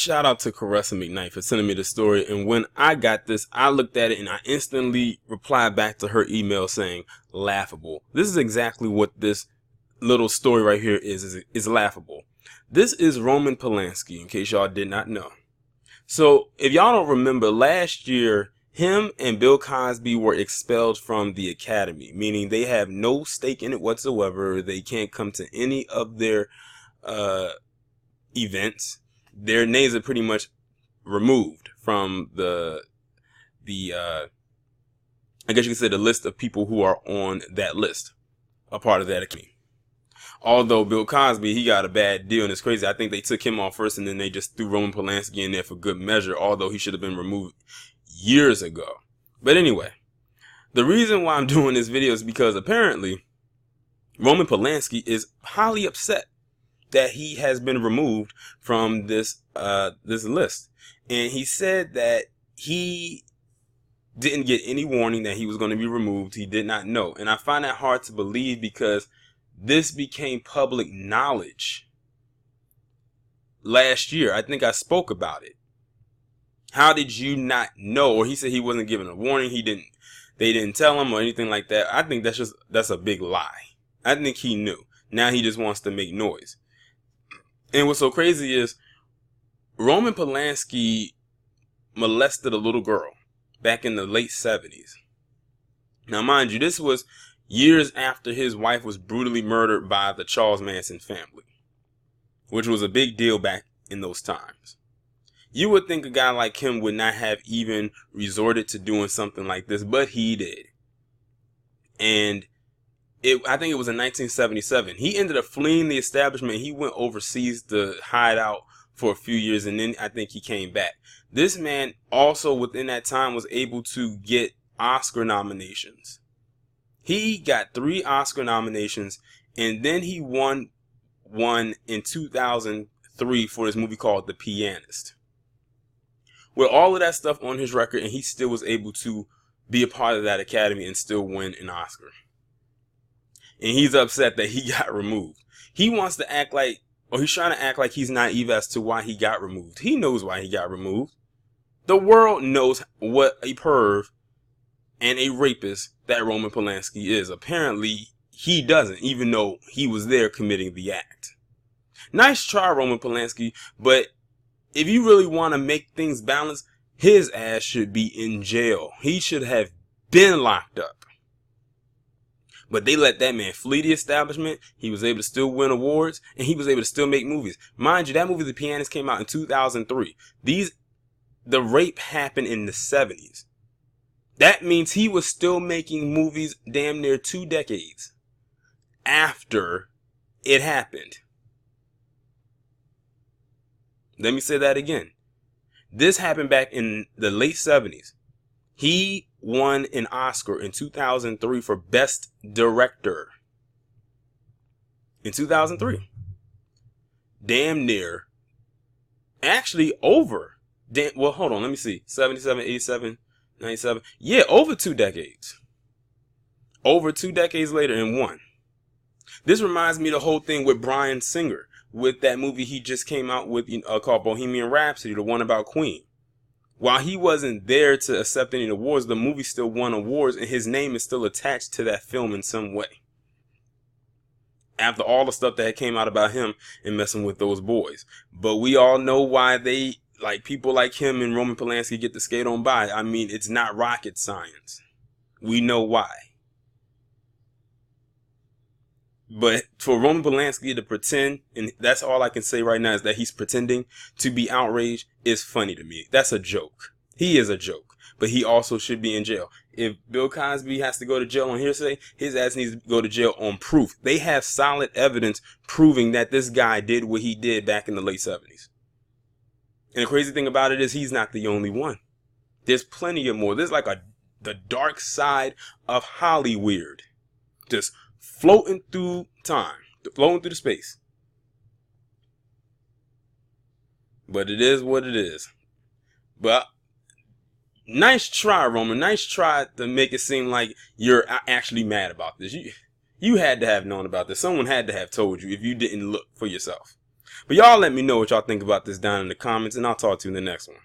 Shout out to Caressa McKnight for sending me the story. And when I got this, I looked at it and I instantly replied back to her email saying, laughable. This is exactly what this little story right here is laughable. This is Roman Polanski, in case y'all did not know. So if y'all don't remember, last year, him and Bill Cosby were expelled from the Academy, meaning they have no stake in it whatsoever. They can't come to any of their events. Their names are pretty much removed from the I guess you could say the list of people who are on that list, a part of that Academy. Although Bill Cosby, he got a bad deal, and it's crazy. I think they took him off first, and then they just threw Roman Polanski in there for good measure, although he should have been removed years ago. But anyway, the reason why I'm doing this video is because apparently Roman Polanski is highly upset that he has been removed from this list. And he said that he didn't get any warning that he was going to be removed. He did not know. And I find that hard to believe because this became public knowledge last year. I think I spoke about it. How did you not know? Or he said he wasn't given a warning. They didn't tell him or anything like that. I think that's a big lie. I think he knew. Now he just wants to make noise. And what's so crazy is Roman Polanski molested a little girl back in the late 70s. Now, mind you, this was years after his wife was brutally murdered by the Charles Manson family, which was a big deal back in those times. You would think a guy like him would not have even resorted to doing something like this, but he did. And I think it was in 1977. He ended up fleeing the establishment. He went overseas to hide out for a few years, and then I think he came back. This man also within that time was able to get Oscar nominations. He got 3 Oscar nominations, and then he won one in 2003 for his movie called The Pianist. With all of that stuff on his record, and he still was able to be a part of that Academy and still win an Oscar. And he's upset that he got removed. He wants to act like, or he's trying to act like he's naive as to why he got removed. He knows why he got removed. The world knows what a perv and a rapist that Roman Polanski is. Apparently, he doesn't, even though he was there committing the act. Nice try, Roman Polanski, but if you really want to make things balanced, his ass should be in jail. He should have been locked up. But they let that man flee the establishment. He was able to still win awards, and he was able to still make movies. Mind you, that movie, The Pianist, came out in 2003. The rape happened in the 70s. That means he was still making movies damn near 2 decades after it happened. Let me say that again. This happened back in the late 70s. He won an Oscar in 2003 for Best Director. In 2003. Damn near. Actually over. Well, hold on. Let me see. 77, 87, 97. Yeah, over 2 decades. Over 2 decades later and won. This reminds me of the whole thing with Bryan Singer. With that movie he just came out with called Bohemian Rhapsody, the one about Queen. While he wasn't there to accept any awards, the movie still won awards, and his name is still attached to that film in some way. After all the stuff that came out about him and messing with those boys. But we all know why people like him and Roman Polanski get to skate on by. I mean, it's not rocket science. We know why. But for Roman Polanski to pretend, and that's all I can say right now is that he's pretending to be outraged, is funny to me. That's a joke. He is a joke. But he also should be in jail. If Bill Cosby has to go to jail on hearsay, his ass needs to go to jail on proof. They have solid evidence proving that this guy did what he did back in the late 70s. And the crazy thing about it is he's not the only one. There's plenty of more. There's like the dark side of Hollywood. Just floating through time, floating through the space. But it is what it is. But nice try, Roman. Nice try to make it seem like you're actually mad about this. You had to have known about this. Someone had to have told you if you didn't look for yourself. But y'all let me know what y'all think about this down in the comments, and I'll talk to you in the next one.